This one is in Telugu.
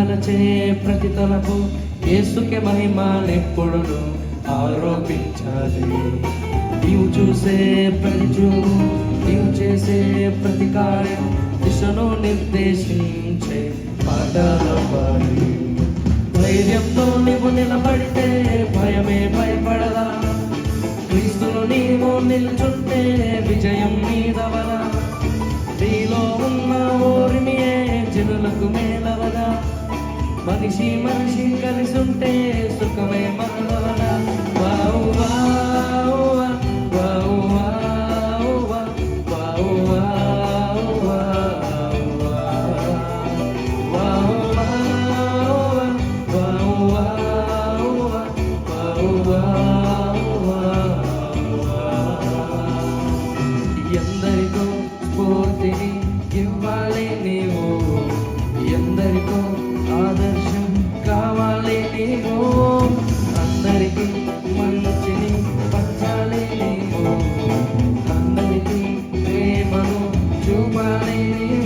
తలచే ప్రతి తలపు యేసుకే మహిమలెప్పుడును ఆరోపించాలి. నీవు చూసే ప్రతి చూపు, నీవు చేసే ప్రతి కార్యం దిశను నిర్దేశించే పాటలవ్వాలి. ధైర్యంతో నీవు నిలబడితే భయమే భయపడదా, క్రీస్తును నీవు నిల్చుంటే విజయం మీదవదా. నీలో ఉన్న ఓర్మియే జనులకు మేలవదా, మనిషి మనిషి కలిసి ఉంటే సుఖమే మనవదా. Wow wow wow wow wow wow ఎందరికో స్ఫూర్తిని ఇవ్వాలి నీవు, ఎందరికో ఆదర్శం కావాలి నీవు, అందరికీ మంచిని పంచాలి నీవు, అందరికీ ప్రేమను చూపాలి నీవు.